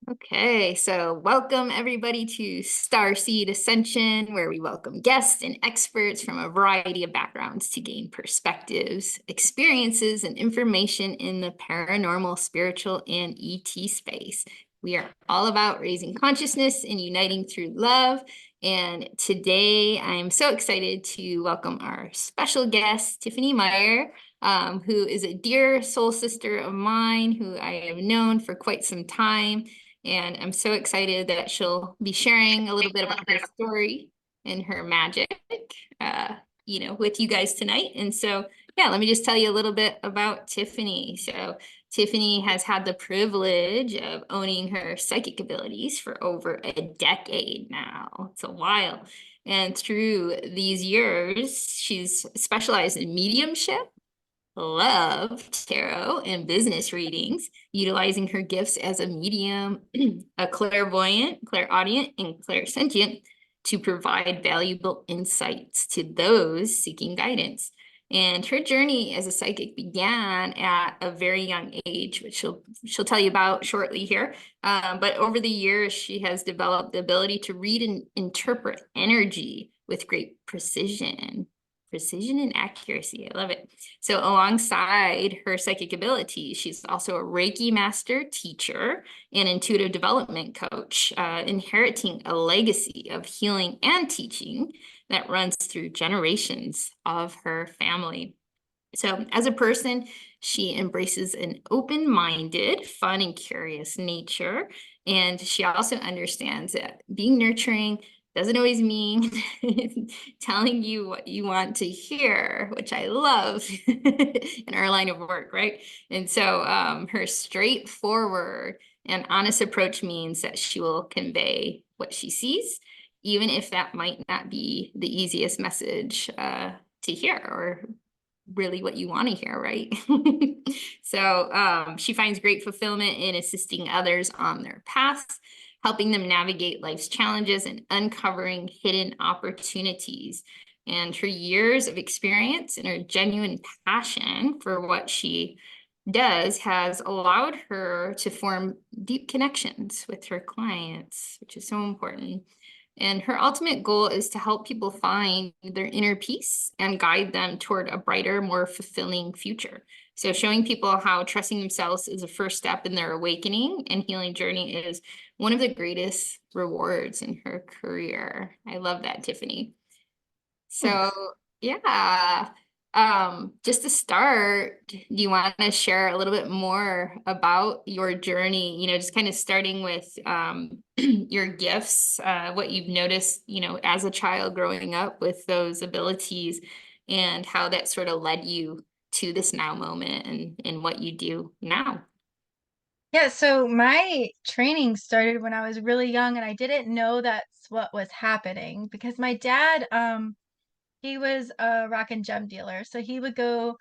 Okay, so welcome everybody to Starseed Ascension, where we welcome guests and experts from a variety of backgrounds to gain perspectives, experiences, and information in the paranormal, spiritual, and ET space. We are all about raising consciousness and uniting through love. And today I'm so excited to welcome our special guest, Tiffanie Meyer, who is a dear soul sister of mine who I have known for quite some time. And I'm so excited that she'll be sharing a little bit about her story and her magic, uh, with you guys tonight. And so, yeah, let me just tell you a little bit about Tiffanie. So Tiffanie has had the privilege of owning her psychic abilities for over a decade now. It's a while. And through these years, she's specialized in mediumship, love, tarot, and business readings, utilizing her gifts as a medium, a clairvoyant, clairaudient, and clairsentient to provide valuable insights to those seeking guidance. And her journey as a psychic began at a very young age, which she'll tell you about shortly here. But over the years, she has developed the ability to read and interpret energy with great precision and accuracy. I love it. So alongside her psychic abilities, she's also a Reiki master teacher and intuitive development coach, inheriting a legacy of healing and teaching that runs through generations of her family. So as a person, she embraces an open-minded, fun, and curious nature. And she also understands that being nurturing doesn't always mean telling you what you want to hear, which I love in our line of work, right? And so her straightforward and honest approach means that she will convey what she sees, even if that might not be the easiest message to hear or really what you want to hear, right? So she finds great fulfillment in assisting others on their paths, helping them navigate life's challenges and uncovering hidden opportunities. And her years of experience and her genuine passion for what she does has allowed her to form deep connections with her clients, which is so important. And her ultimate goal is to help people find their inner peace and guide them toward a brighter, more fulfilling future. So showing people how trusting themselves is a first step in their awakening and healing journey is one of the greatest rewards in her career. I love that, Tiffanie. So yeah, just to start, do you want to share a little bit more about your journey, just kind of starting with your gifts, what you've noticed, as a child growing up with those abilities and how that sort of led you to this now moment and what you do now? Yeah, so my training started when I was really young and I didn't know that's what was happening because my dad, he was a rock and gem dealer. So he would go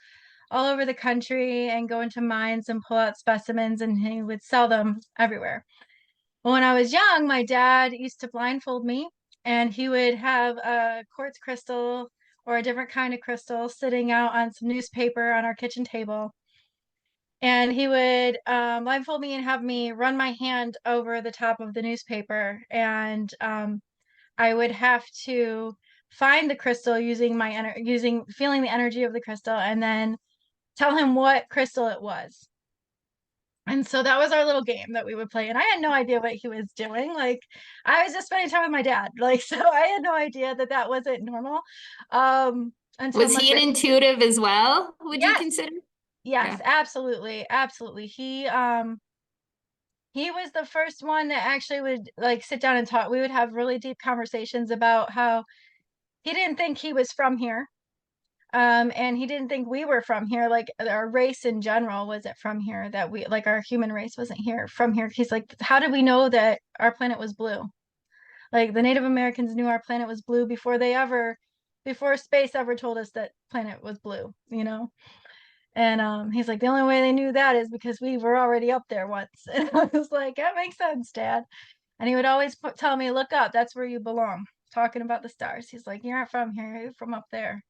all over the country and go into mines and pull out specimens and he would sell them everywhere. Well, when I was young, my dad used to blindfold me and he would have a quartz crystal or a different kind of crystal sitting out on some newspaper on our kitchen table. And he would blindfold me and have me run my hand over the top of the newspaper. And I would have to find the crystal using feeling the energy of the crystal and then tell him what crystal it was. And so that was our little game that we would play. And I had no idea what he was doing. Like, I was just spending time with my dad. Like, so I had no idea that that wasn't normal until Was much he an later. intuitive as well, would you Yes, consider? yes, Yeah. absolutely. Absolutely. He was the first one that actually would like sit down and talk. We would have really deep conversations about how he didn't think he was from here. And he didn't think we were from here. Like our race in general wasn't from here, that we like our human race wasn't here from here. He's like, how did we know that our planet was blue? Like the Native Americans knew our planet was blue before space ever told us that planet was blue, you know? And he's like, the only way they knew that is because we were already up there once. And I was like, that makes sense, Dad. And he would always tell me, look up, that's where you belong. Talking about the stars. He's like, you aren't from here, you're from up there.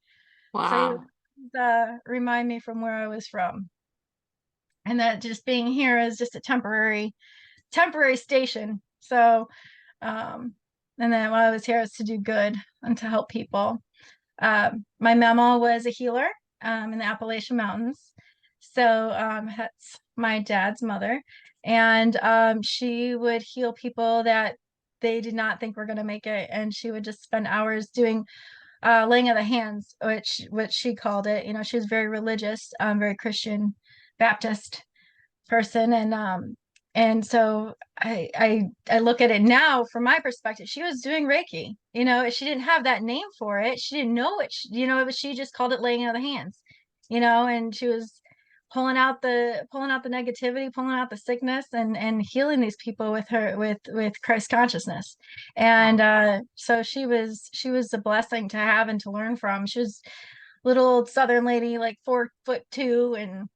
So he Wow. would remind me from where I was from. And that just being here is just a temporary station. So, and then while I was here, I was to do good and to help people. My mama was a healer in the Appalachian Mountains. So that's my dad's mother. And she would heal people that they did not think were going to make it. And she would just spend hours doing laying of the hands, which she called it. You know, she was very religious, very Christian Baptist person, and so I look at it now from my perspective. She was doing Reiki. You know, she didn't have that name for it. She didn't know it. You know, she just called it laying of the hands. You know, and she was pulling out the negativity, pulling out the sickness, and healing these people with her with Christ consciousness. And so she was a blessing to have and to learn from. She was little old Southern lady, like 4'2" and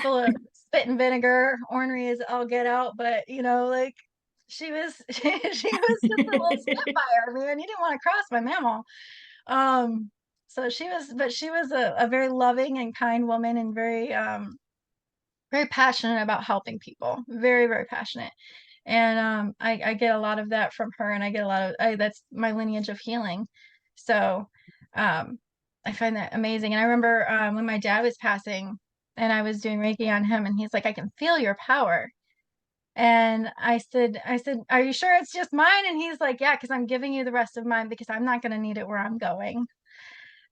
full of spit and vinegar, ornery as all get out. But you know, like she was just a little spitfire, man. You didn't want to cross my mammal. So she was a very loving and kind woman, and very passionate about helping people. Very, very passionate. And I get a lot of that from her, and I get a lot of that's my lineage of healing. So um, I find that amazing. And I remember when my dad was passing, and I was doing Reiki on him, and he's like, "I can feel your power." And I said, "Are you sure it's just mine?" And he's like, "Yeah, because I'm giving you the rest of mine because I'm not going to need it where I'm going."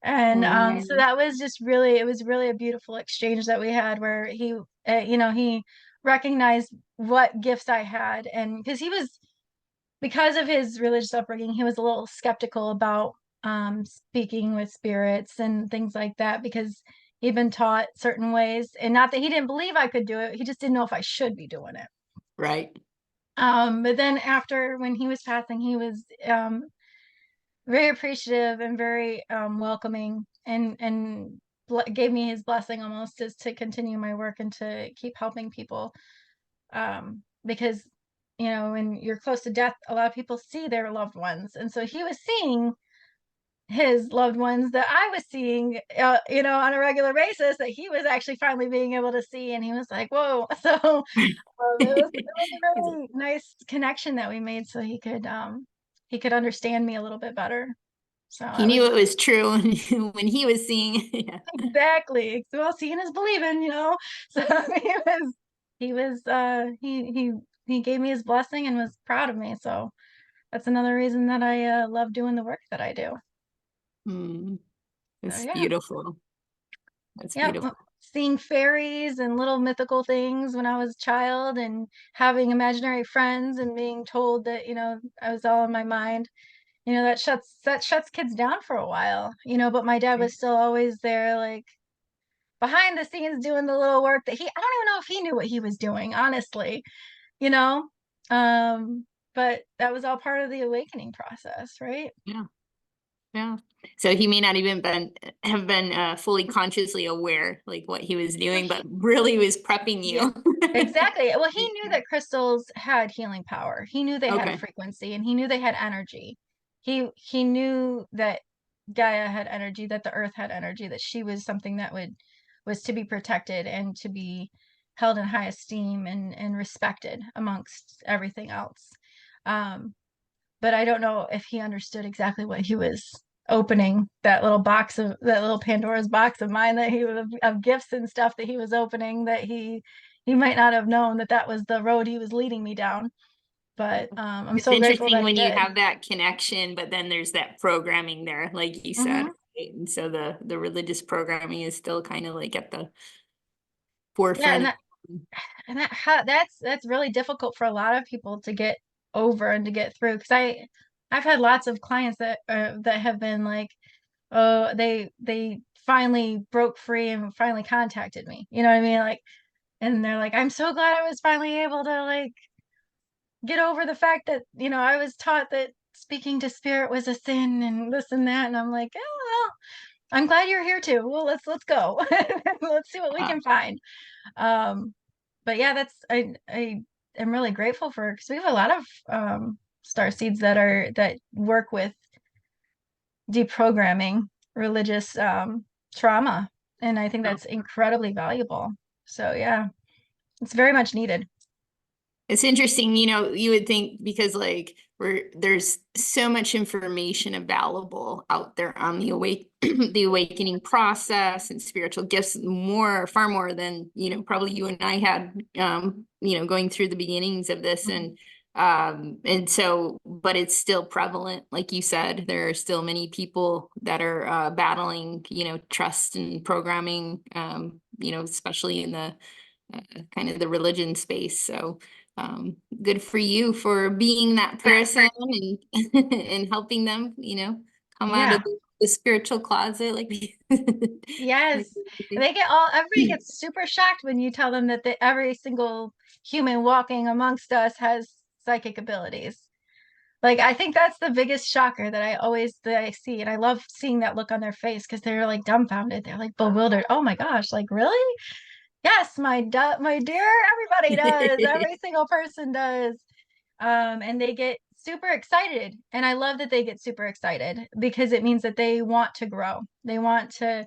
And so that was just really, it was really a beautiful exchange that we had, where he, you know, he recognized what gifts I had. And because because of his religious upbringing, he was a little skeptical about speaking with spirits and things like that, because he'd been taught certain ways. And not that he didn't believe I could do it, he just didn't know if I should be doing it. Right. But then after, when he was passing, he was very appreciative and very welcoming, and gave me his blessing almost, as to continue my work and to keep helping people, because you know, when you're close to death, a lot of people see their loved ones, and so he was seeing his loved ones that I was seeing, you know, on a regular basis, that he was actually finally being able to see. And he was like, whoa. So it was a really nice connection that we made, so he could understand me a little bit better. So He I knew was it was true when he was seeing. Yeah. exactly, well, seeing is believing, you know. So he gave me his blessing and was proud of me. So that's another reason that I love doing the work that I do. Mm, So it's yeah. beautiful. That's Yeah, beautiful. seeing fairies and little mythical things when I was a child, and having imaginary friends, and being told that, you know, I was all in my mind. You know, that shuts kids down for a while, you know, but my dad was still always there, like behind the scenes, doing the little work that I don't even know if he knew what he was doing, honestly, you know. But that was all part of the awakening process, right? Yeah. Yeah. So he may not even have been fully consciously aware like what he was doing, but really was prepping Yeah, you. exactly. Well, he knew that crystals had healing power. He knew they had a Okay. frequency, and he knew they had energy. He knew that Gaia had energy, that the earth had energy, that she was something that was to be protected and to be held in high esteem and respected amongst everything else. Um, but I don't know if he understood exactly what he was opening, that little box of that little Pandora's box of mine, that he was of gifts and stuff that he was opening, that he might not have known that that was the road he was leading me down. But I'm It's so grateful interesting that he when you did. have that connection, but then there's that programming there, like you said. Hmm. Right? And so the religious programming is still kind of like at the Yeah, forefront of. that's really difficult for a lot of people to get over and to get through, because I've had lots of clients that have been like, oh, they finally broke free and finally contacted me, you know what I mean, like, and they're like, I'm so glad I was finally able to, like, get over the fact that, you know, I was taught that speaking to spirit was a sin and this and that. And I'm like, oh, well, I'm glad you're here too. Well, let's go. Let's see what we can find. Um, but yeah, I am really grateful for, because we have a lot of star seeds that work with deprogramming religious trauma, and I think that's incredibly valuable. So yeah, it's very much needed. It's interesting, you would think because like there's so much information available out there on the the awakening process and spiritual gifts, far more than, probably you and I had, going through the beginnings of this. And so, but it's still prevalent. Like you said, there are still many people that are battling, trust and programming, especially in the kind of the religion space. So good for you for being that person and and helping them, come out Yeah. of the spiritual closet like like Yes. Everybody gets super shocked when you tell them that every single human walking amongst us has psychic abilities. Like, I think that's the biggest shocker that I see. And I love seeing that look on their face because they're like dumbfounded. They're like bewildered. Oh my gosh, like really? Yes, my dear, everybody does. Every single person does. And they get super excited. And I love that they get super excited because it means that they want to grow. They want to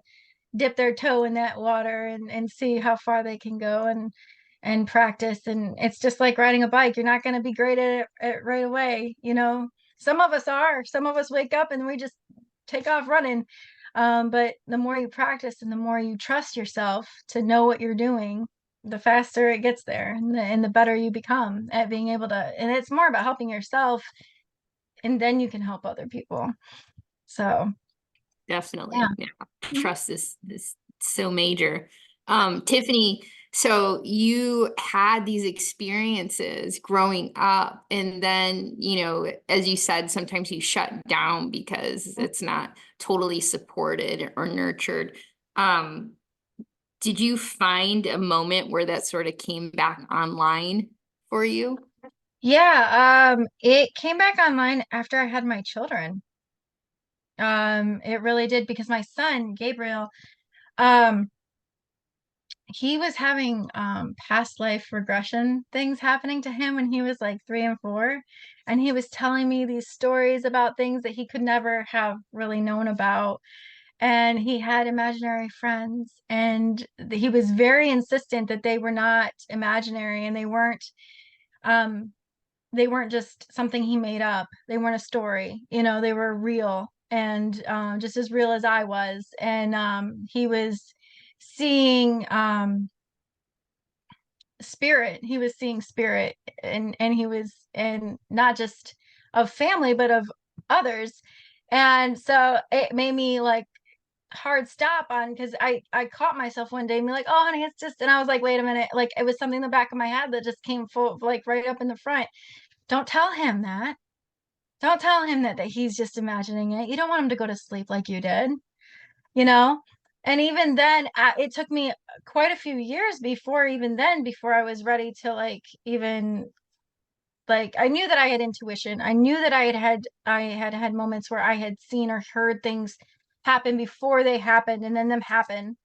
dip their toe in that water and see how far they can go and practice. And it's just like riding a bike. You're not going to be great at it right away. Some of us are. Some of us wake up and we just take off running. But the more you practice and the more you trust yourself to know what you're doing, the faster it gets there and the better you become at being able to. And it's more about helping yourself, and then you can help other people. So, yeah. definitely, yeah. Trust is so major. Tiffany, so you had these experiences growing up, and then, as you said, sometimes you shut down because it's not totally supported or nurtured. Um, did you find a moment where that sort of came back online for you? Yeah, it came back online after I had my children. It really did because my son, Gabriel, um, he was having past life regression things happening to him when he was like 3 and 4. And he was telling me these stories about things that he could never have really known about. And he had imaginary friends, and he was very insistent that they were not imaginary and um they weren't just something he made up. They weren't a story, they were real and just as real as I was. And he was seeing spirit. He was seeing spirit, and he was, and not just of family, but of others. And so it made me like hard stop on, because I caught myself one day and be like, oh honey, it's just, and I was like, wait a minute, like it was something in the back of my head that just came full, like right up in the front. Don't tell him that. Don't tell him that he's just imagining it. You don't want him to go to sleep like you did, you know? And even then, it took me quite a few years before I was ready to like even like, I knew that I had intuition. I knew that I had moments where I had seen or heard things happen before they happened and then them happen,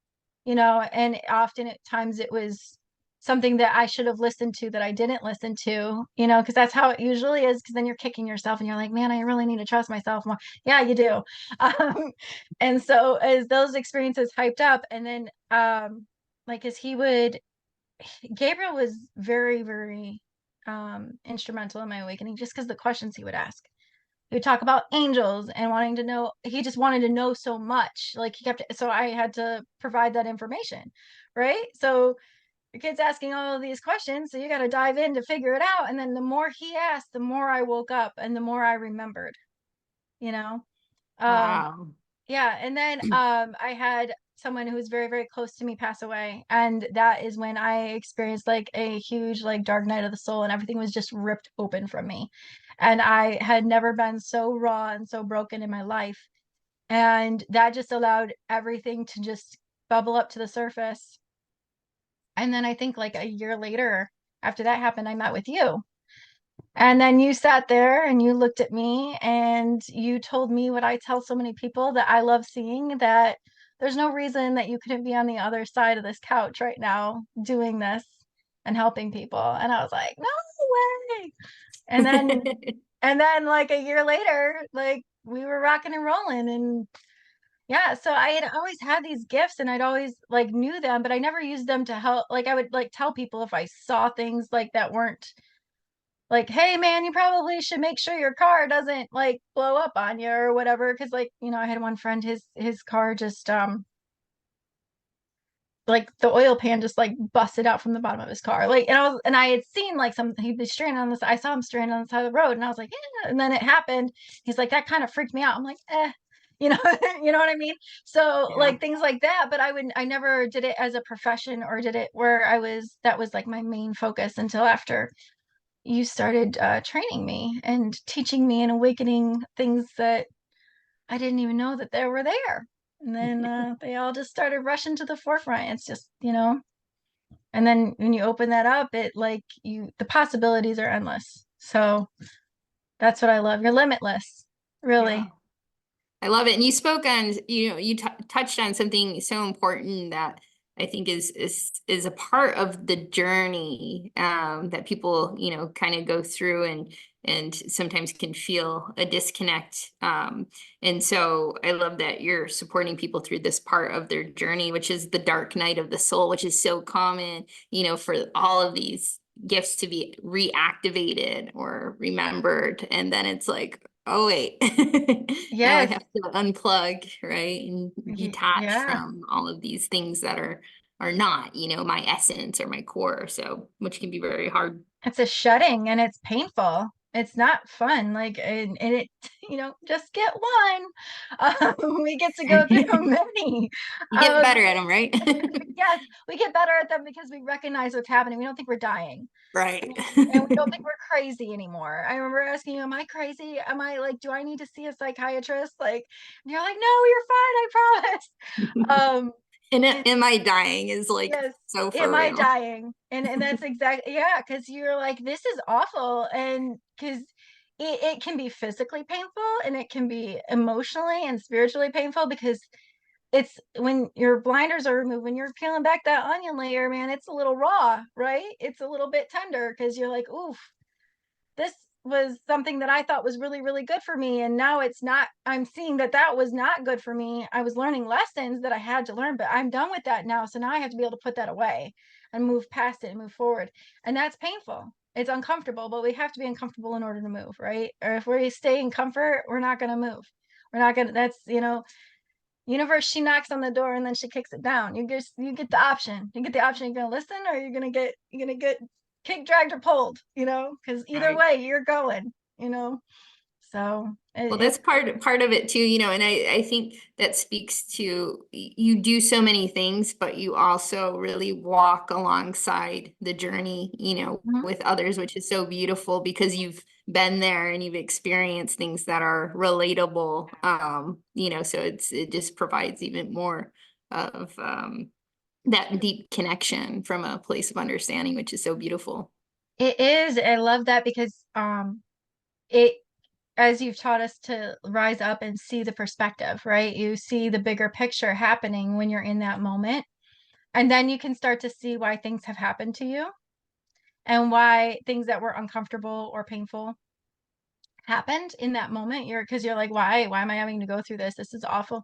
and often at times it was something that I should have listened to that I didn't listen to, because that's how it usually is, because then you're kicking yourself and you're like, man, I really need to trust myself more. Yeah, you do. um, and so as those experiences hyped up, and then like as Gabriel was very, very instrumental in my awakening, just because the questions he would ask. He would talk about angels and wanting to know. He just wanted to know so much. Like so I had to provide that information, right? So your kid's asking all of these questions, so you got to dive in to figure it out. And then the more he asked, the more I woke up and the more I remembered, you know? Um, Wow. yeah, and then I had someone who was very, very close to me pass away, and that is when I experienced like a huge like dark night of the soul, and everything was just ripped open from me. And I had never been so raw and so broken in my life. And that just allowed everything to just bubble up to the surface. And then I think like a year later, after that happened, I met with you. And then you sat there and you looked at me and you told me what I tell so many people that I love seeing, that there's no reason that you couldn't be on the other side of this couch right now doing this and helping people. And I was like, no way. And then like a year later, like we were rocking and rolling. And yeah, so I had always had these gifts and I'd always like knew them, but I never used them to help. Like I would like tell people if I saw things like that weren't like, hey man, you probably should make sure your car doesn't like blow up on you or whatever. Cause like, I had one friend, his car just like the oil pan just like busted out from the bottom of his car. Like, and I had seen like he'd be stranded on this. I saw him stranded on the side of the road, and I was like, yeah. And then it happened. He's like, that kind of freaked me out. I'm like, you know, you know what I mean? So Yeah. like things like that. But I never did it as a profession or did it where that was like my main focus until after you started training me and teaching me and awakening things that I didn't even know that they were there. And then they all just started rushing to the forefront. It's just, and then when you open that up, the possibilities are endless. So that's what I love. You're limitless, Yeah. really. I love it. And you spoke on, you touched on something so important that I think is a part of the journey that people, kind of go through and sometimes can feel a disconnect. And so I love that you're supporting people through this part of their journey, which is the dark night of the soul, which is so common, for all of these gifts to be reactivated or remembered. And then it's like, oh wait, now I Yes. have to unplug, right? And detach Yeah. from all of these things that are not, my essence or my core. So, which can be very hard. It's a shutting and it's painful. It's not fun. Like, and it, just get one. We get to go through many. You get Um, better at them, right? yes, we get better at them because we recognize what's happening. We don't think we're dying. Right. And we don't think we're crazy anymore. I remember asking you, am I crazy? Am I like, do I need to see a psychiatrist? Like, and you're like, no, you're fine, I promise. Um, And and am I dying is like yes, so am for I real. dying? And that's exactly, yeah, because you're like, this is awful. And because it can be physically painful and it can be emotionally and spiritually painful because it's when your blinders are removed, when you're peeling back that onion layer, man, it's a little raw, right? It's a little bit tender because you're like, oof, this was something that I thought was really, really good for me. And now it's not, I'm seeing that that was not good for me. I was learning lessons that I had to learn, but I'm done with that now. So now I have to be able to put that away and move past it and move forward. And that's painful. It's uncomfortable, but we have to be uncomfortable in order to move, right? Or if we stay in comfort, we're not going to move. We're not going to, that's, universe, she knocks on the door and then she kicks it down. You get the option. You get the option. You're gonna listen, or you're gonna get kicked, dragged, or pulled. Because either Right. way, you're going. You know, so Well, it's that's part of it too, and I think that speaks to you do so many things, but you also really walk alongside the journey, mhm. with others, which is so beautiful because you've been there and you've experienced things that are relatable. So it just provides even more of that deep connection from a place of understanding, which is so beautiful. It is. I love that because it as you've taught us to rise up and see the perspective, right? You see the bigger picture happening when you're in that moment, and then you can start to see why things have happened to you and why things that were uncomfortable or painful happened in that moment. You're like, why am I having to go through this? This is awful.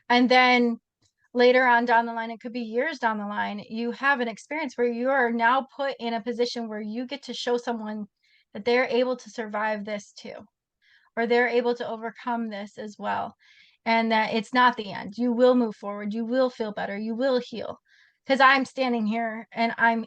And then later on down the line, it could be years down the line, you have an experience where you are now put in a position where you get to show someone that they're able to survive this too, or they're able to overcome this as well, and that it's not the end. You will move forward, you will feel better, you will heal. Because I'm standing here and I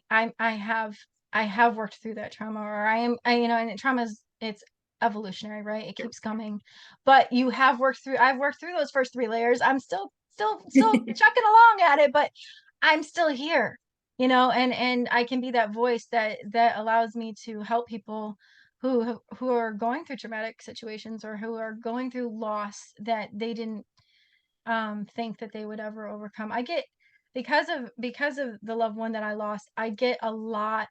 have worked through that trauma, or and trauma is, it's evolutionary, right? It keeps coming. But I've worked through those first three layers. I'm still chucking along at it, but I'm still here, and I can be that voice that allows me to help people who are going through traumatic situations, or who are going through loss that they didn't think that they would ever overcome. I get, because of the loved one that I lost, I get a lot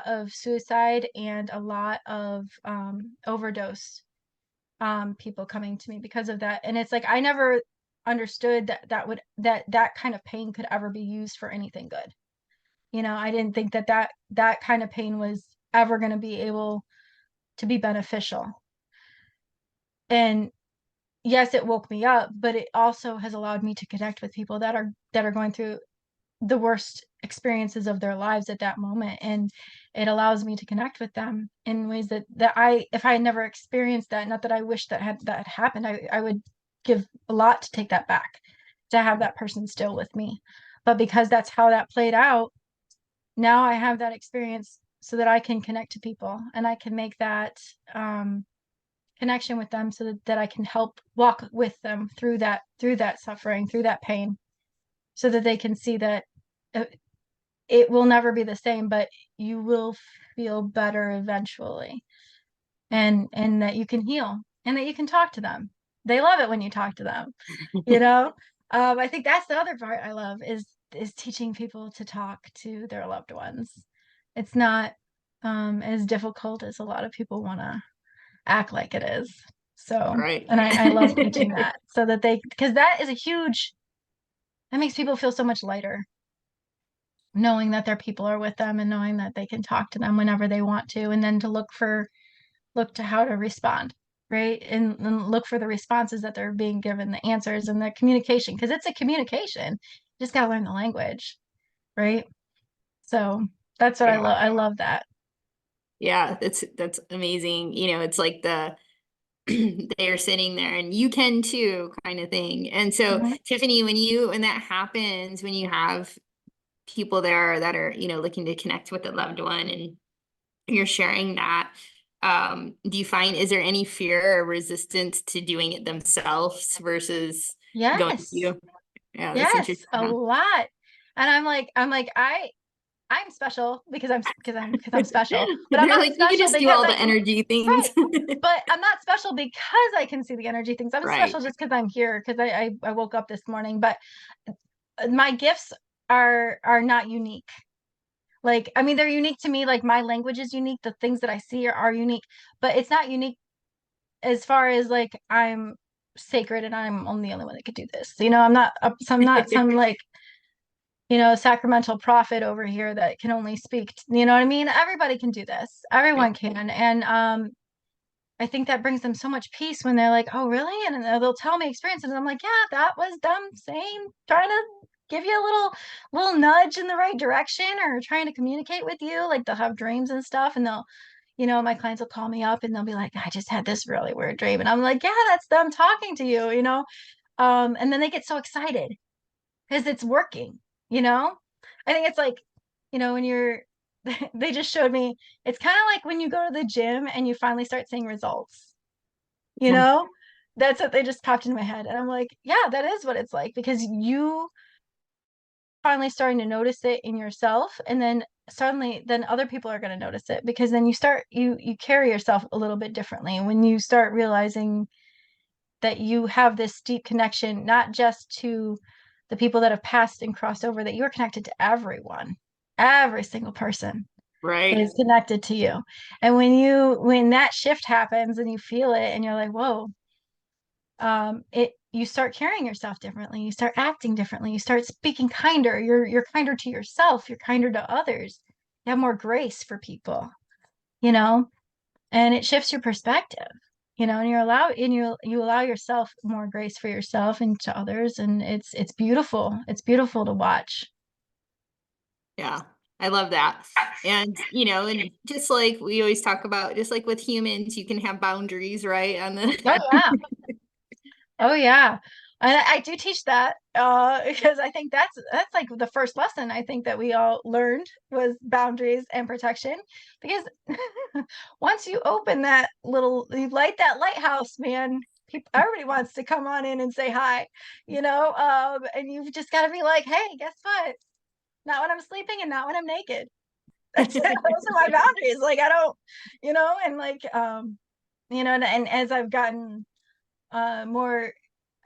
of suicide and a lot of overdose people coming to me because of that. And it's like I never understood that kind of pain could ever be used for anything good. I didn't think that kind of pain was ever going to be able to be beneficial. And yes, it woke me up, but it also has allowed me to connect with people that are going through the worst experiences of their lives at that moment. And it allows me to connect with them in ways that if I had never experienced that, not that I wish that had happened, I would give a lot to take that back, to have that person still with me. But because that's how that played out, now I have that experience so that I can connect to people and I can make that connection with them, so that I can help walk with them through that suffering, through that pain, so that they can see that it will never be the same, but you will feel better eventually, and that you can heal, and that you can talk to them. They love it when you talk to them, you know. I think that's the other part I love, is teaching people to talk to their loved ones. It's not as difficult as a lot of people want to act like it is. So, Right. and I love teaching that, so that because that is that makes people feel so much lighter, knowing that their people are with them and knowing that they can talk to them whenever they want to, and then to look to how to respond, right? And look for the responses that they're being given, the answers and the communication, because it's a communication. You just got to learn the language, right? So that's what I Yeah. love. I love that. Yeah, that's amazing. It's like they're sitting there and you can too, kind of thing. And so, Mhm. Tiffanie, when that happens, when you have people there that are, looking to connect with a loved one and you're sharing that, do you find, is there any fear or resistance to doing it themselves versus going to Yes. you? Yeah, that's Yes, interesting. a Huh? lot. And I'm like, I'm special because I'm special, but I'm They're not like, you can special just do because all I the can, energy things. right. But I'm not special because I can see the energy things. I'm Right. special just because I'm here, because I woke up this morning. But my gifts are not unique. Like, I mean, they're unique to me. Like, my language is unique. The things that I see are unique, but it's not unique as far as like I'm sacred and I'm the only one that could do this. I'm not some like, sacramental prophet over here that can only speak, you know what I mean? Everybody can do this. Yep. Everyone can. And I think that brings them so much peace when they're like, "Oh, really?" And they'll tell me experiences. And I'm like, "Yeah, that was them saying, trying to give you a little nudge in the right direction, or trying to communicate with you." Like, they'll have dreams and stuff, and my clients will call me up and they'll be like, "I just had this really weird dream." And I'm like, "Yeah, that's them talking to you." And then they get so excited because it's working, you know? I think it's like, when you're, they just showed me, it's kind of like when you go to the gym and you finally start seeing results, you know? That's what they just popped into my head. And I'm like, yeah, that is what it's like, because you finally starting to notice it in yourself. And then suddenly, then other people are going to notice it, because then you carry yourself a little bit differently when you start realizing that you have this deep connection, not just to the people that have passed and crossed over, that you're connected to everyone. Every single person Right. is connected to you. And when that shift happens and you feel it and you're like, whoa, you start carrying yourself differently. You start acting differently. You start speaking kinder. You're kinder to yourself. You're kinder to others. You have more grace for people, you know? And it shifts your perspective, and you allow yourself more grace for yourself and to others, and it's beautiful. It's beautiful to watch. Yeah, I love that. And, and just like we always talk about, just like with humans, you can have boundaries, right? On Oh the yeah. Oh yeah. And I do teach that, because I think that's like the first lesson I think that we all learned, was boundaries and protection. Because once you open you light that lighthouse, man, everybody wants to come on in and say hi, and you've just got to be like, hey, guess what? Not when I'm sleeping and not when I'm naked. That's it. Those are my boundaries. Like, I don't, and like, and as I've gotten more,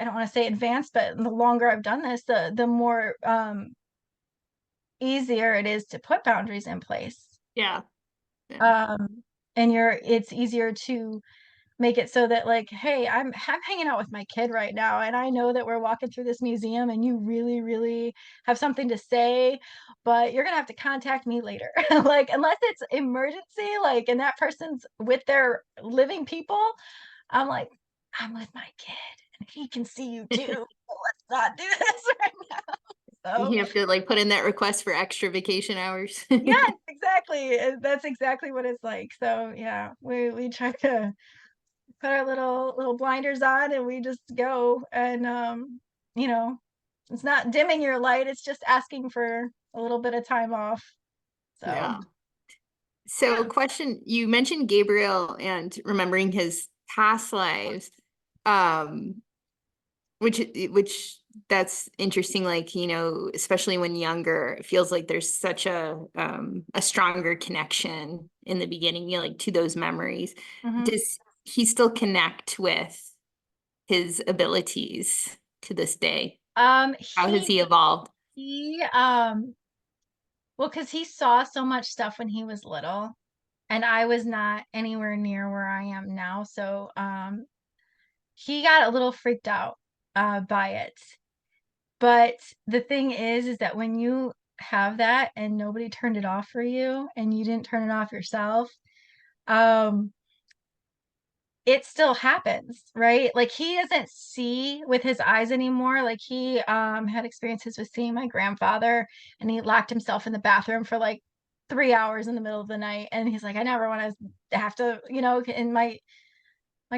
I don't want to say advanced, but the longer I've done this, the more easier it is to put boundaries in place. Yeah. Yeah. Um, and it's easier to make it so that, like, hey, I'm hanging out with my kid right now, and I know that we're walking through this museum and you really, really have something to say, but you're gonna have to contact me later. Like, unless it's emergency, like, and that person's with their living people, I'm like, I'm with my kid and he can see you too. Let's not do this right now. So You have to like put in that request for extra vacation hours. yes, exactly. That's exactly what it's like. So yeah, we try to put our little blinders on and we just go. And you know, it's not dimming your light, it's just asking for a little bit of time off. So Yeah. So yeah. question, you mentioned Gabriel and remembering his past lives. Um, which that's interesting, like, you know, especially when younger, it feels like there's such a stronger connection in the beginning, you know, like to those memories. Hmm. Does he still connect with his abilities to this day? Um How has he he evolved? he well, because he saw so much stuff when he was little, and I was not anywhere near where I am now. So he got a little freaked out by it. But the thing is that when you have that and nobody turned it off for you and you didn't turn it off yourself, um, it still happens, right? Like he doesn't see with his eyes anymore. Like he had experiences with seeing my grandfather, and he locked himself in the bathroom for like 3 hours in the middle of the night. And he's like, I never want to have to, and my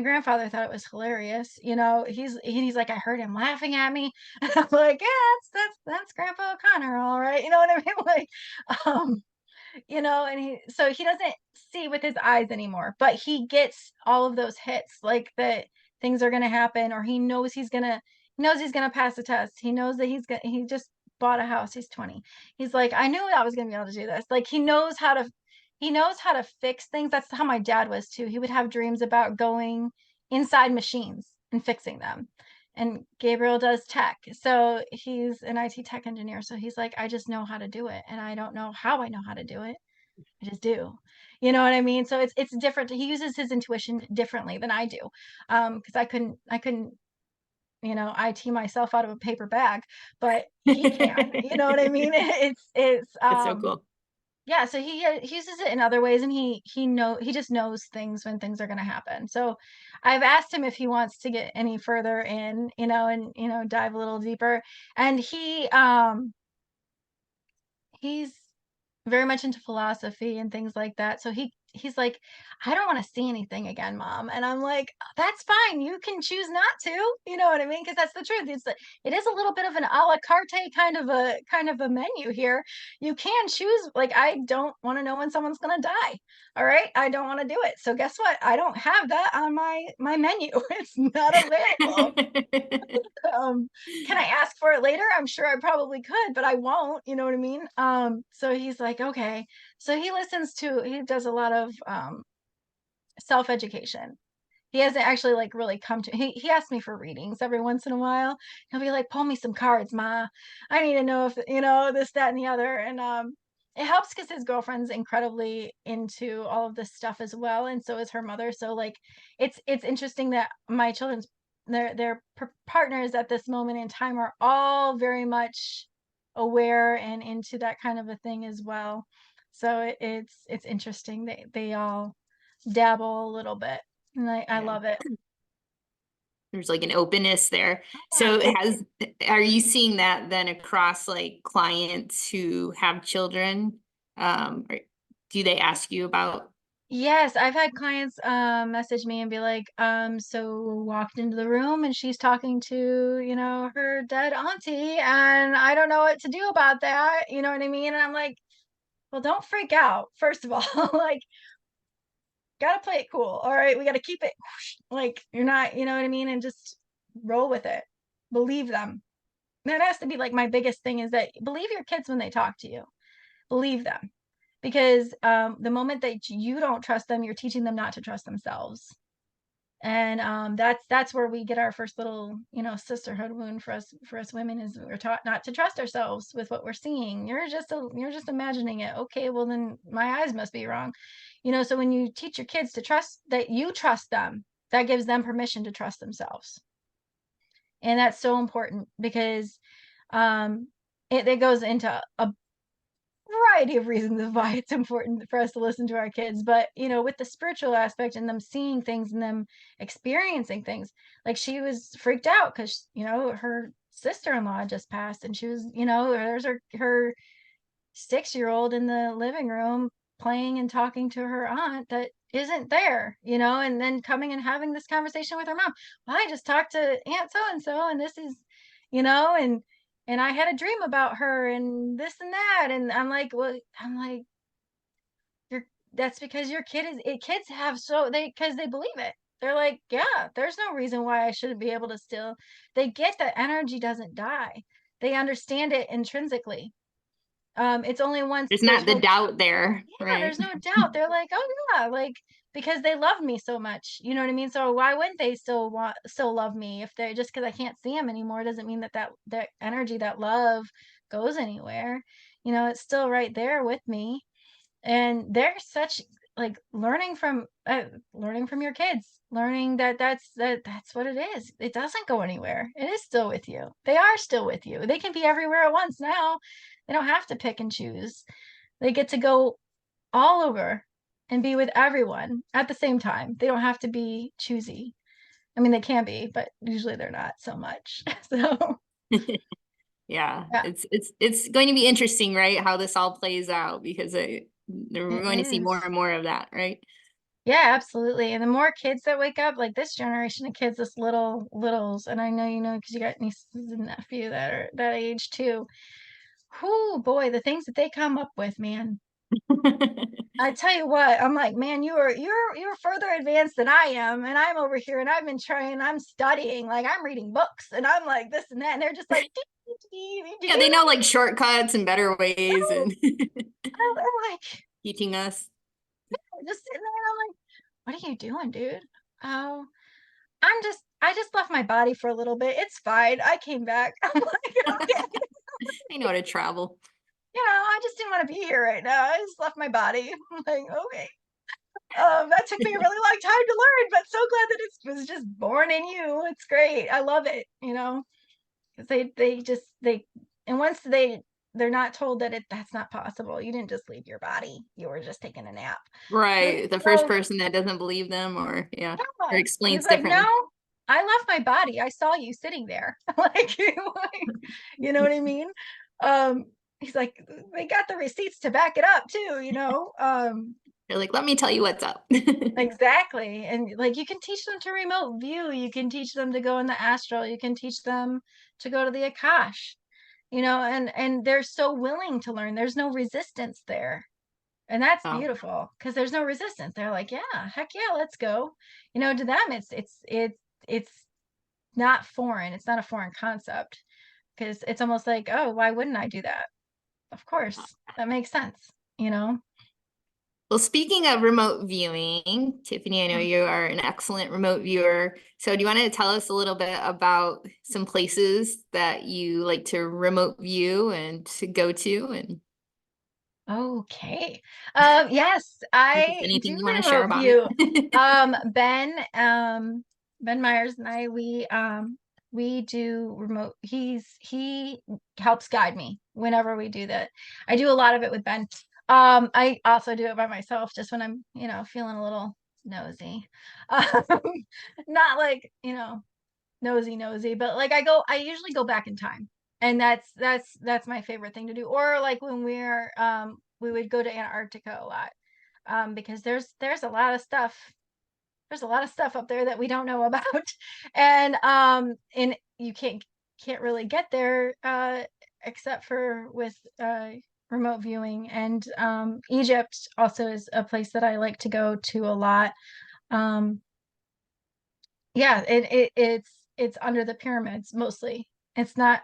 grandfather thought it was hilarious. He's like, I heard him laughing at me. And I'm like, yeah, that's Grandpa O'Connor, all right. You know what I mean? Like, um, and he doesn't see with his eyes anymore, but he gets all of those hits, like that things are gonna happen, or he knows he's gonna pass the test. He knows that he just bought a house. He's 20. He's like, I knew I was gonna be able to do this. Like he knows how to fix things. That's how my dad was too. He would have dreams about going inside machines and fixing them. And Gabriel does tech. So he's an IT tech engineer. So he's like, I just know how to do it. And I don't know how I know how to do it. I just do. You know what I mean? So it's different. He uses his intuition differently than I do. Because I couldn't, IT myself out of a paper bag, but he can. You know what I mean? It's That's so cool. yeah, so he uses it in other ways, and he just knows things when things are going to happen. So I've asked him if he wants to get any further in, and dive a little deeper. And he's very much into philosophy and things like that. So he's like, I don't want to see anything again, Mom. And I'm like, that's fine. You can choose not to. You know what I mean? Because that's the truth. It is a little bit of an a la carte kind of a menu here. You can choose. Like, I don't want to know when someone's gonna die. All right, I don't want to do it. So guess what? I don't have that on my menu. It's not available. Can I ask for it later? I'm sure I probably could, but I won't, you know what I mean? So he's like, okay. So he does a lot of self-education. He hasn't actually like really come to he asks me for readings every once in a while. He'll be like, pull me some cards, Ma. I need to know if this, that, and the other. And it helps because his girlfriend's incredibly into all of this stuff as well, and so is her mother. So like it's interesting that my children's their partners at this moment in time are all very much aware and into that kind of a thing as well. So it's interesting. They all dabble a little bit, and I Yeah. love it. There's like an openness there. Yeah. So are you seeing that then across like clients who have children? Or do they ask you about? Yes, I've had clients message me and be like, so walked into the room and she's talking to, her dead auntie, and I don't know what to do about that. You know what I mean? And I'm like, well, don't freak out, first of all. Like, gotta play it cool. All right, we gotta keep it like you're not, you know what I mean, and just roll with it. Believe them. That has to be like my biggest thing, is that believe your kids when they talk to you. Believe them. Because the moment that you don't trust them, you're teaching them not to trust themselves. And that's where we get our first little, sisterhood wound for us women, is we're taught not to trust ourselves with what we're seeing. You're just imagining it. Okay, well then my eyes must be wrong. So when you teach your kids to trust, that you trust them, that gives them permission to trust themselves. And that's so important, because um it goes into a variety of reasons of why it's important for us to listen to our kids. But with the spiritual aspect and them seeing things and them experiencing things, like she was freaked out because her sister-in-law just passed, and she was, there's her 6-year-old in the living room playing and talking to her aunt that isn't there, and then coming and having this conversation with her mom. Well, I just talked to Aunt so and so, and this is, and I had a dream about her and this and that. And I'm like, you're that's because your kids have, because they believe it. They're like, yeah, there's no reason why I shouldn't be able to still. They get that energy doesn't die. They understand it intrinsically. It's only once There's there's not the no, doubt there, yeah, right? there's no doubt. They're like, oh yeah, like, because they love me so much, you know what I mean? So why wouldn't they still love me? If they, just because I can't see them anymore doesn't mean that energy, that love goes anywhere. It's still right there with me. And they're such, like, learning from your kids, learning that's what it is. It doesn't go anywhere. It is still with you. They are still with you. They can be everywhere at once now. They don't have to pick and choose. They get to go all over and be with everyone at the same time. They don't have to be choosy. I mean, they can be, but usually they're not so much. So Yeah, yeah, it's going to be interesting, right? How this all plays out, because we're it going to see more is. and more of that, right? Yeah, absolutely. And the more kids that wake up, like this generation of kids, this littles, and I know because you got nieces and nephew that are that age too. Whoo, boy, the things that they come up with, man. I tell you what, I'm like, man, you're further advanced than I am, and I'm over here, and I've been trying, I'm studying, like I'm reading books, and I'm like this and that, and they're just like, Yeah, they know like shortcuts and better ways and I'm like, teaching us. just sitting there, and I'm like, what are you doing, dude? Oh, I just left my body for a little bit. It's fine. I came back. I'm like, okay. I know how to travel. I just didn't want to be here right now. I just left my body. I'm like, okay. That took me a really long time to learn, but so glad that it was just born in you. It's great. I love it, because and once they're not told that that's not possible. You didn't just leave your body. You were just taking a nap. Right. The first So, person that doesn't believe them, or yeah, or yeah. He's explains like, no, differently. I left my body. I saw you sitting there. Like, you know what I mean? Um, he's like, they got the receipts to back it up too. They're like, let me tell you what's up. Exactly. And like, you can teach them to remote view. You can teach them to go in the astral. You can teach them to go to the Akash, and they're so willing to learn. There's no resistance there. And that's Oh, beautiful because there's no resistance. They're like, yeah, heck yeah, let's go. To them, it's not foreign. It's not a foreign concept because it's almost like, oh, why wouldn't I do that? Of course, that makes sense, you know? well, speaking of remote viewing, Tiffanie, I know you are an excellent remote viewer. So do you want to tell us a little bit about some places that you like to remote view and to go to, and Okay. Yes, if there's I anything do you want to share remote about view. it? Ben Myers and I, we do remote. He helps guide me whenever we do that. I do a lot of it with Ben. I also do it by myself just when I'm, feeling a little nosy. Um, not like, nosy, but like I usually go back in time. And that's my favorite thing to do. Or like when we would go to Antarctica a lot. Because there's a lot of stuff. There's a lot of stuff up there that we don't know about. And you can't really get there except for with remote viewing. And Egypt also is a place that I like to go to a lot. Um, yeah, it's under the pyramids mostly. It's not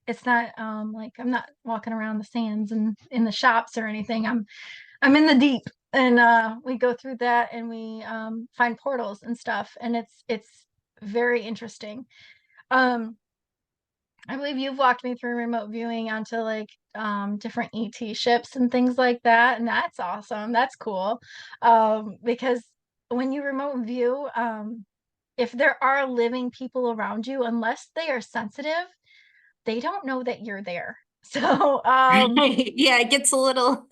like I'm not walking around the sands and in the shops or anything. I'm in the deep, and we go through that, and we find portals and stuff, and it's very interesting. um I believe you've walked me through remote viewing onto like different ET ships and things like that, and that's awesome. That's cool. Because when you remote view, if there are living people around you, unless they are sensitive, they don't know that you're there. So, Right. Yeah, it gets a little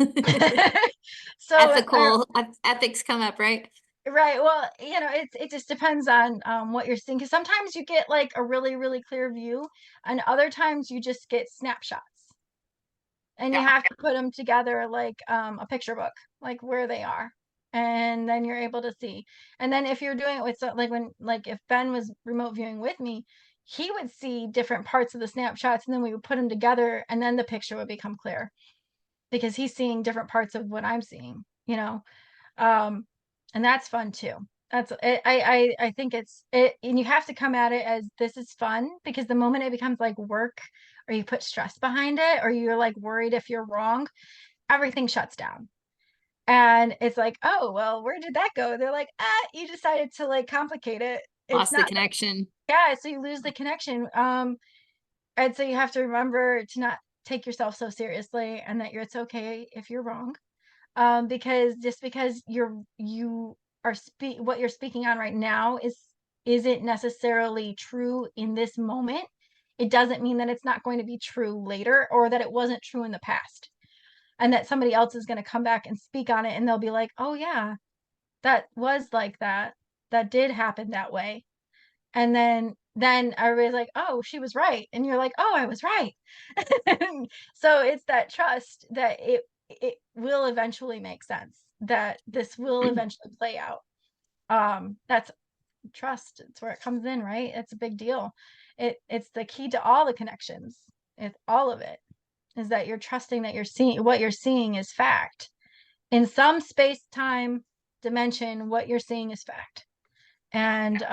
so ethical ethics come up, right? Right. Well, it just depends on what you're seeing. Because sometimes you get like a really, really clear view, and other times you just get snapshots. And you Yeah. have to put them together like a picture book, like where they are. And then you're able to see. And then if you're doing it with like if Ben was remote viewing with me, he would see different parts of the snapshots, and then we would put them together, and then the picture would become clear because he's seeing different parts of what I'm seeing. um and that's fun too. That's it. I think it's it, and you have to come at it as this is fun, because the moment it becomes like work, or you put stress behind it, or you're like worried if you're wrong, everything shuts down. And it's like, oh well, where did that go? They're like, you decided to like complicate it. It's Lost the not. connection. Yeah, so you lose the connection. And so you have to remember to not take yourself so seriously, and that it's okay if you're wrong. Because just because you are what you're speaking on right now isn't necessarily true in this moment, it doesn't mean that it's not going to be true later, or that it wasn't true in the past, and that somebody else is going to come back and speak on it, and they'll be like, oh yeah, that was like that did happen that way. And then everybody's like, oh, she was right, and you're like, oh, I was right. So it's that trust that it will eventually make sense, that this will eventually play out. That's trust. It's where it comes in, right? It's a big deal. It's the key to all the connections. It's all of it, is that you're trusting that what you're seeing is fact. In some space time dimension, what you're seeing is fact. And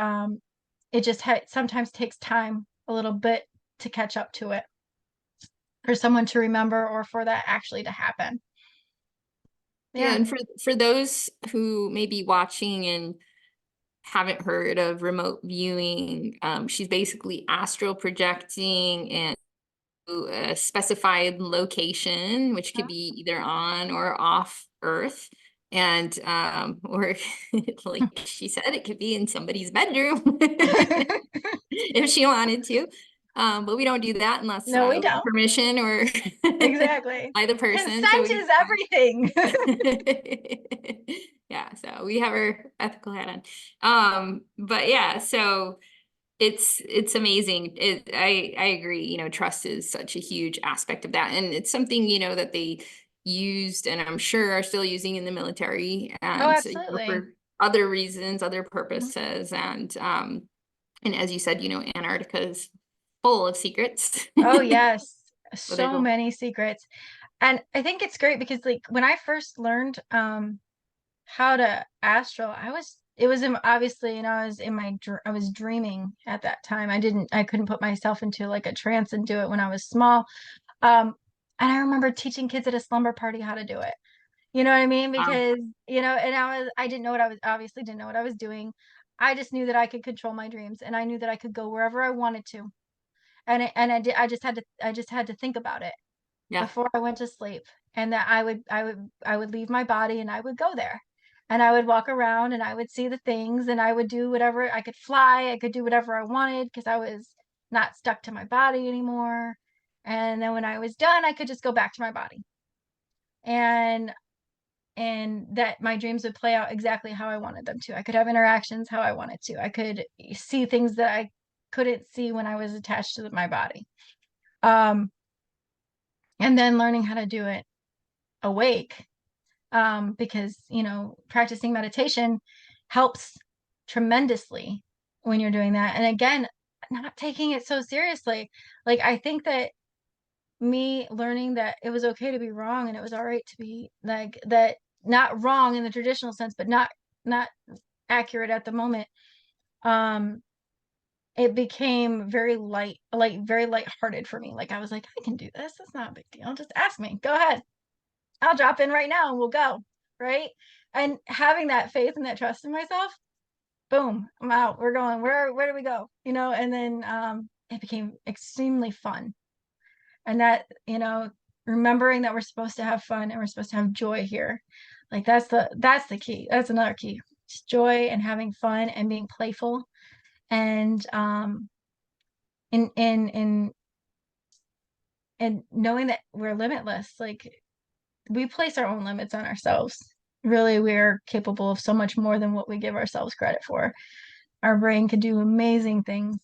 it just sometimes takes time, a little bit, to catch up to it, for someone to remember, or for that actually to happen. Yeah, Yeah. and for those who may be watching and haven't heard of remote viewing, she's basically astral projecting and a specified location, which could be either on or off Earth. And or like she said, it could be in somebody's bedroom if she wanted to. But we don't do that unless No, we we have don't. permission or Exactly. by the person. So Consent we is everything. yeah, so we have our ethical hat on. But yeah, so it's amazing. I agree, trust is such a huge aspect of that. And it's something, that they used and I'm sure are still using in the military Oh, and absolutely. for other reasons, other Mhm. purposes. And as you said, Antarctica is full of secrets. Oh, yes. So there's So many secrets. And I think it's great because like when I first learned how to astral, it was obviously, I was in I was dreaming at that time. I couldn't put myself into like a trance and do it when I was small. Um and I remember teaching kids at a slumber party how to do it. You know what I mean? wow. Because, and I didn't know what I was, obviously didn't know what I was doing. I just knew that I could control my dreams, and I knew that I could go wherever I wanted to. And I just had to think about it Yeah. before I went to sleep, and that I would leave my body, and I would go there, and I would walk around, and I would see the things, and I would do whatever. I could fly, I could do whatever I wanted, because I was not stuck to my body anymore. And then when I was done, I could just go back to my body. And that my dreams would play out exactly how I wanted them to. I could have interactions how I wanted to. I could see things that I couldn't see when I was attached to my body. Um, and then learning how to do it awake, because, practicing meditation helps tremendously when you're doing that. And again, not taking it so seriously. Like, I think that me learning that it was okay to be wrong, and it was all right to be like that, not wrong in the traditional sense, but not accurate at the moment. um it became very lighthearted for me. Like, I was like, I can do this, it's not a big deal, just ask me, go ahead, I'll drop in right now and we'll go. Right. And having that faith and that trust in myself, boom, I'm out, we're going, where do we go, and then it became extremely fun. And that, remembering that we're supposed to have fun, and we're supposed to have joy here, like that's the key. That's another key. Just joy, and having fun, and being playful, and in and knowing that we're limitless. Like, we place our own limits on ourselves, really we're capable of so much more than what we give ourselves credit for. Our brain can do amazing things.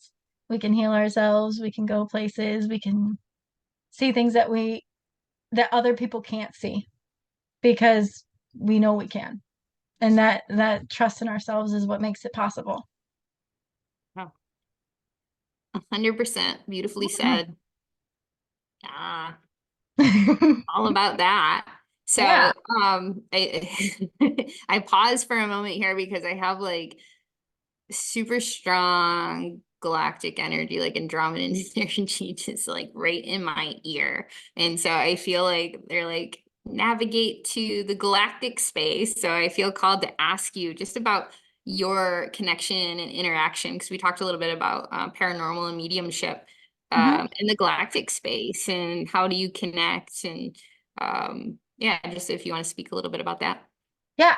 We can heal ourselves, we can go places, we can see things that other people can't see because we know we can. And that trust in ourselves is what makes it possible. Oh, 100%. Beautifully said. Ah, all about that. Yeah. So, I I pause for a moment here because I have like super strong galactic energy, like Andromedan energy, just like right in my ear. And so I feel like they're like navigate to the galactic space. So I feel called to ask you just about your connection and interaction, because we talked a little bit about paranormal and mediumship Mhm. in the galactic space, and how do you connect, and yeah, just if you want to speak a little bit about that. Yeah,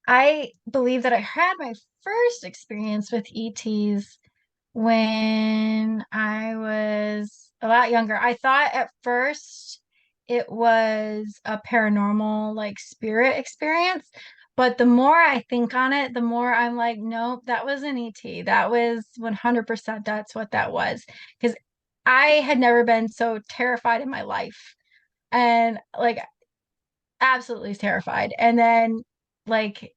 I believe that I had my first experience with ETs when I was a lot younger. I thought at first it was a paranormal, like spirit experience. But the more I think on it, the more I'm like, nope, that was an ET. That was 100% that's what that was. Because I had never been so terrified in my life. And like, absolutely terrified. And then, like,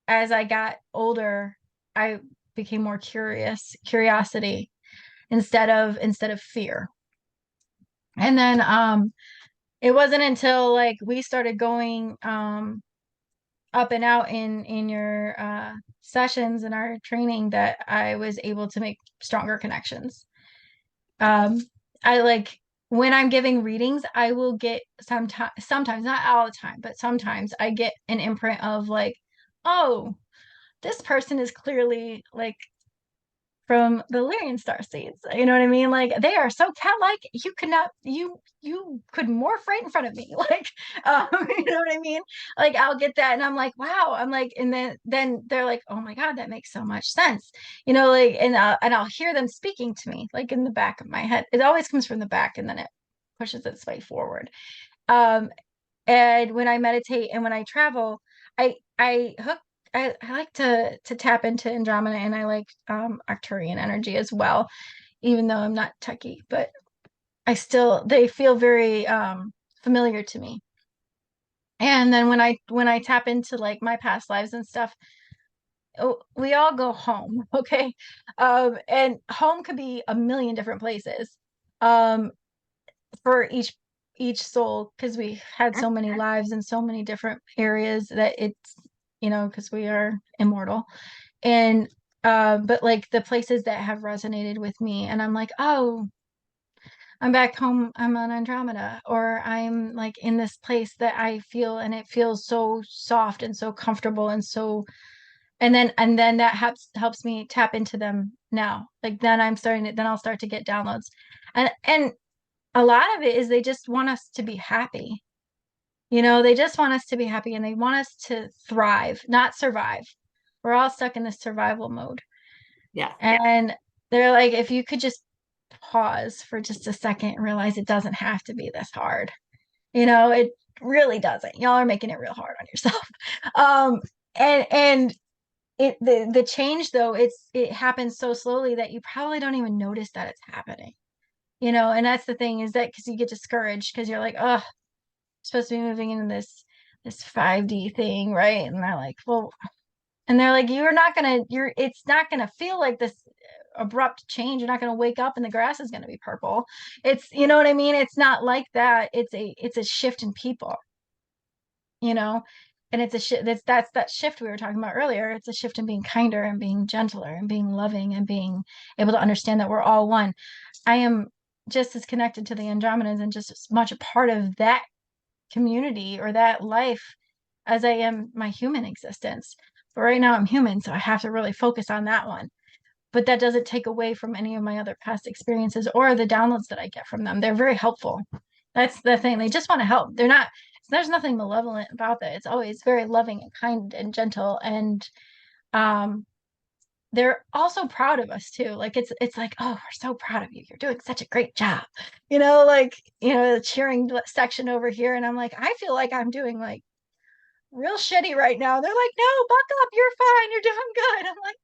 as I got older, I became more curiosity instead of fear. And then it wasn't until like we started going up and out in your sessions and our training that I was able to make stronger connections. Um I like when I'm giving readings, I will get sometimes, not all the time, but sometimes I get an imprint of like, oh, this person is clearly like from the Lyrian star seeds. You know what I mean? Like they are so cat-like. You could not you could morph right in front of me. Like you know what I mean? Like I'll get that and I'm like, wow. I'm like, and then they're like, oh my God, that makes so much sense. You know, like and I'll hear them speaking to me, like in the back of my head. It always comes from the back and then it pushes its way forward. Um, and when I meditate and when I travel, I hook I like to tap into Andromeda and I like Arcturian energy as well, even though I'm not techie, but I still they feel very familiar to me. And then when I tap into like my past lives and stuff, oh, we all go home, okay? And home could be a million different places. Um, for each soul because we had so many lives in so many different areas that it's because we are immortal and but like the places that have resonated with me and I'm like, oh, I'm back home, I'm on Andromeda, or I'm like in this place that I feel and it feels so soft and so comfortable and so and then that helps me tap into them now. Like then I'll start to get downloads and a lot of it is they just want us to be happy. They just want us to be happy and they want us to thrive, not survive. We're all stuck in this survival mode. Yeah. And they're like, if you could just pause for just a second and realize it doesn't have to be this hard. It really doesn't. Y'all are making it real hard on yourself. Um, and the change though, it happens so slowly that you probably don't even notice that it's happening. And that's the thing is that because you get discouraged because you're like, oh, supposed to be moving into this 5D thing, right? And they're like, well, and they're like, it's not gonna feel like this abrupt change. You're not gonna wake up and the grass is gonna be purple. It's, you know what I mean? It's not like that. It's a shift in people, you know, and it's a shift. That's that shift we were talking about earlier. It's a shift in being kinder and being gentler and being loving and being able to understand that we're all one. I am just as connected to the Andromedans and just as much a part of that community or that life as I am my human existence. But right now I'm human, so I have to really focus on that one. But that doesn't take away from any of my other past experiences or the downloads that I get from them. They're very helpful. That's the thing. They just want to help. There's nothing malevolent about that. It's always very loving and kind and gentle and um they're also proud of us too. Like it's like, oh, we're so proud of you. You're doing such a great job. You know, like, you know, the cheering section over here. And I'm like, I feel like I'm doing like real shitty right now. They're like, no, buck up, you're fine, you're doing good. I'm like,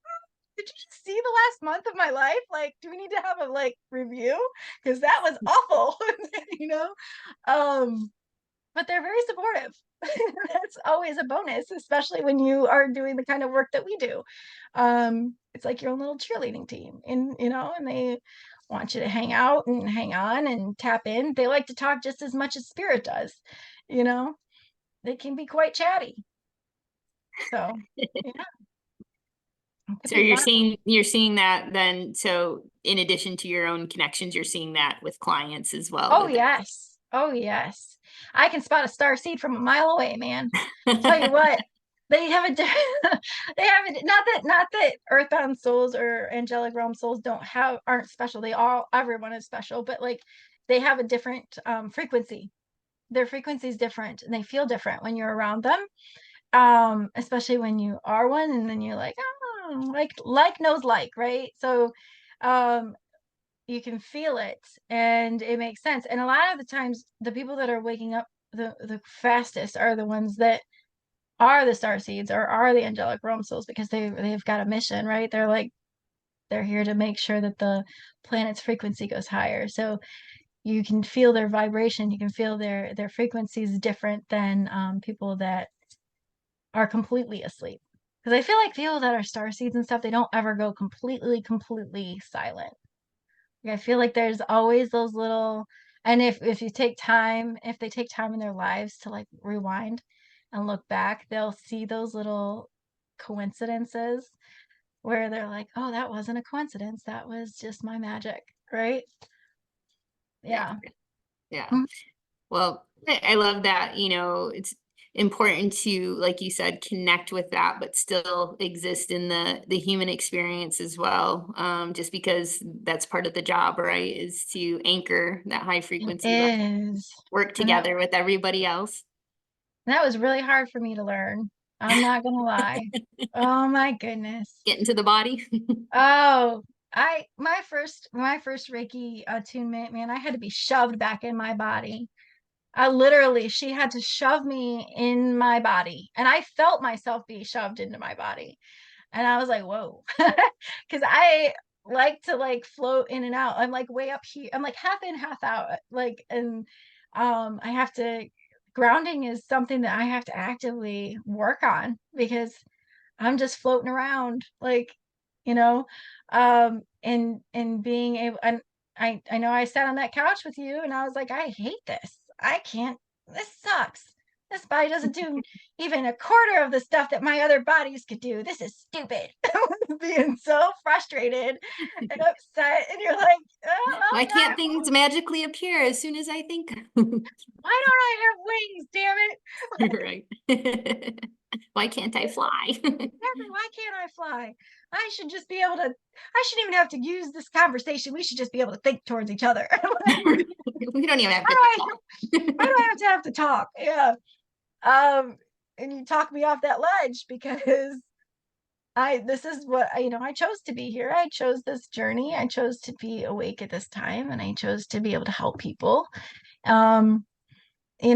did you just see the last month of my life? Like, do we need to have a like review? Because that was awful, you know? But they're very supportive. That's always a bonus, especially when you are doing the kind of work that we do. It's like your own little cheerleading team, and you know, and they want you to hang out and hang on and tap in. They like to talk just as much as spirit does, you know. They can be quite chatty. So yeah, it could So be fun. you're seeing that then, so in addition to your own connections, you're seeing that with clients as well, Oh that they're yes. Oh yes. I can spot a star seed from a mile away, man. Tell you what, they have a they have a, not that earthbound souls or angelic realm souls aren't special. They all everyone is special, but like they have a different frequency. Their frequency is different and they feel different when you're around them. Especially when you are one and then you're like, oh, like knows like, right? So um you can feel it and it makes sense. And a lot of the times the people that are waking up the fastest are the ones that are the star seeds or are the angelic realm souls, because they've got a mission, right? They're like they're here to make sure that the planet's frequency goes higher. So you can feel their vibration, you can feel their frequencies different than people that are completely asleep. Because I feel like people that are star seeds and stuff, they don't ever go completely silent. I feel like there's always those little, and if you take time, if they take time in their lives to like rewind and look back, they'll see those little coincidences where they're like, oh, that wasn't a coincidence. That was just my magic, right? yeah, Yeah. yeah. Mhm. Well, I love that, it's important to, like you said, connect with that, but still exist in the human experience as well. Just because that's part of the job, right? Is to anchor that high It frequency level, is. work And that together with everybody else. that was really hard for me to learn. I'm not gonna lie. Oh my goodness. Get into the body. Oh, my first Reiki attunement, man, I had to be shoved back in my body. She had to shove me in my body, and I felt myself be shoved into my body. And I was like, whoa, because I like to like float in and out. I'm like way up here. I'm like half in, half out. Like, and I have to, grounding is something that I have to actively work on because I'm just floating around, like, you know, and being able, and I know I sat on that couch with you and I was like, I hate this. I can't, this sucks. This body doesn't do even a quarter of the stuff that my other bodies could do. This is stupid. I was being so frustrated and upset. And you're like, oh, Why I'm can't not, things magically appear as soon as I think? why don't I have wings? Damn it. Right. Why can't I fly? Exactly. Why can't I fly? I should just be able to, I shouldn't even have to use this conversation. We should just be able to think towards each other. Like, We don't even have why to do I why do talk. I have to talk? Yeah. Um, and you talk me off that ledge because this is what I chose to be here. I chose this journey. I chose to be awake at this time and I chose to be able to help people. Um, it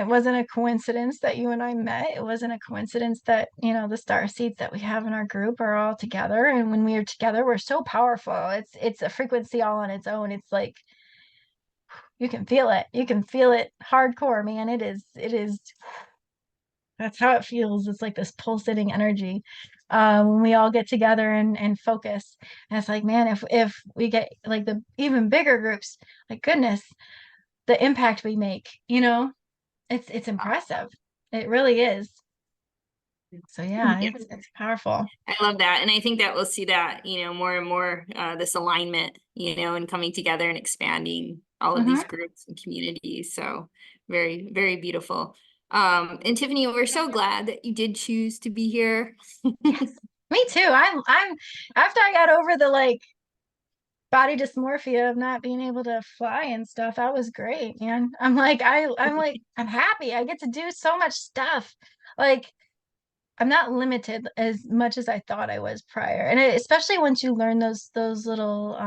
wasn't a coincidence that you and I met. It wasn't a coincidence that, the star seeds that we have in our group are all together. And when we are together, we're so powerful. It's a frequency all on its own. It's like you can feel it. You can feel it hardcore, man. It is that's how it feels. It's like this pulsating energy. When we all get together and focus. And it's like, man, if we get like the even bigger groups, like goodness, the impact we make, it's impressive. It really is. So yeah, Yeah. it's powerful. I love that. And I think that we'll see that, more and more, this alignment, and coming together and expanding all of these Hmm. groups and communities. So very, very beautiful. And Tiffanie, we're so glad that you did choose to be here. Yes, me too. I'm after I got over the like body dysmorphia of not being able to fly and stuff, that was great, man. I'm like I'm happy. I get to do so much stuff. Like I'm not limited as much as I thought I was prior. And especially once you learn those little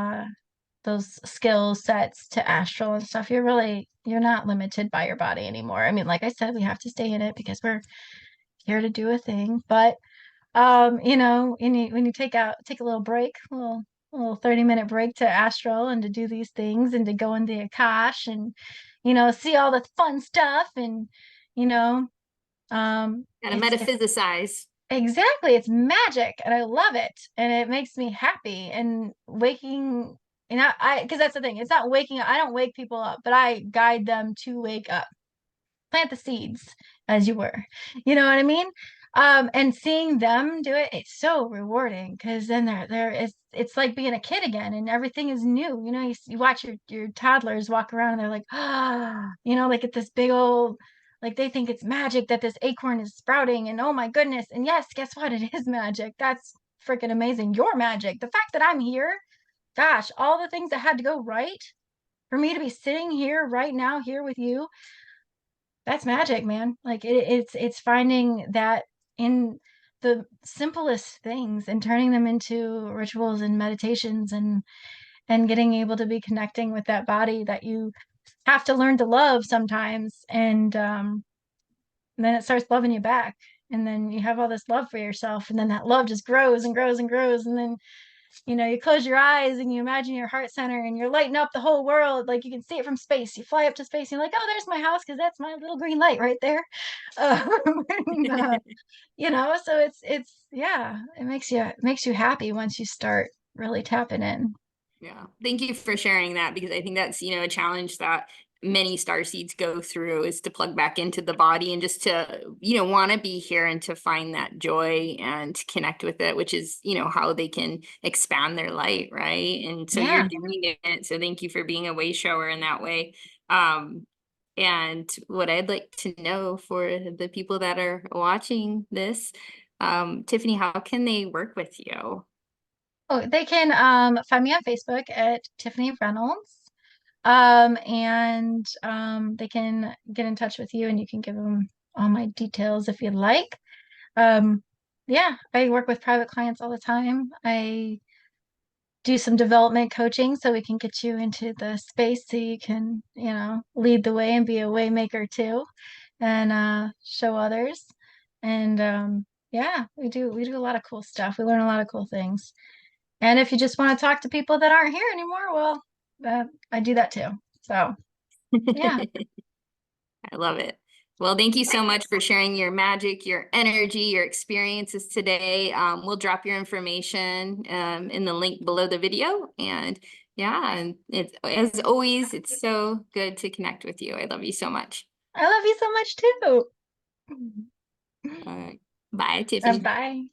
those skill sets to astral and stuff, you're not limited by your body anymore. I mean, like I said, we have to stay in it because we're here to do a thing. But you know, when you take a little break, a little 30-minute break to astral and to do these things and to go in the Akash and, you know, see all the fun stuff and, you know, Kind of metaphysicize. exactly, it's magic and I love it and it makes me happy and waking, and because that's the thing, it's not waking up. I don't wake people up, but I guide them to wake up, plant the seeds as you were, you know what I mean? And seeing them do it, it's so rewarding because then it's like being a kid again and everything is new. You know, you watch your toddlers walk around and they're like, ah, you know, like at this big old, like they think it's magic that this acorn is sprouting and oh my goodness. And yes, guess what? It is magic. That's freaking amazing. Your magic. The fact that I'm here, gosh, all the things that had to go right for me to be sitting here right now here with you, that's magic, man. Like it's finding that in the simplest things and turning them into rituals and meditations and getting able to be connecting with that body that you have to learn to love sometimes and then it starts loving you back and then you have all this love for yourself and then that love just grows and grows and grows and then you know, you close your eyes and you imagine your heart center and you're lighting up the whole world. Like you can see it from space. You fly up to space and you're like, oh, there's my house because that's my little green light right there. And, you know, so yeah, it makes you happy once you start really tapping in. Yeah. Thank you for sharing that because I think that's, a challenge that many starseeds go through is to plug back into the body and just to, want to be here and to find that joy and connect with it, which is, how they can expand their light, right? And so you're Yeah. doing it. So thank you for being a way shower in that way. And what I'd like to know for the people that are watching this, Tiffanie, how can they work with you? Oh, they can find me on Facebook at Tiffanie Reynolds. And they can get in touch with you and you can give them all my details if you'd like. Um, yeah, I work with private clients all the time. I do some development coaching so we can get you into the space so you can, you know, lead the way and be a way maker too and show others. And yeah, we do a lot of cool stuff. We learn a lot of cool things. And if you just want to talk to people that aren't here anymore, well, I do that too. So, yeah. I love it. Well, thank you so much for sharing your magic, your energy, your experiences today. We'll drop your information in the link below the video. And yeah, and as always, it's so good to connect with you. I love you so much. I love you so much too. All right. Bye, Tiffany. Bye.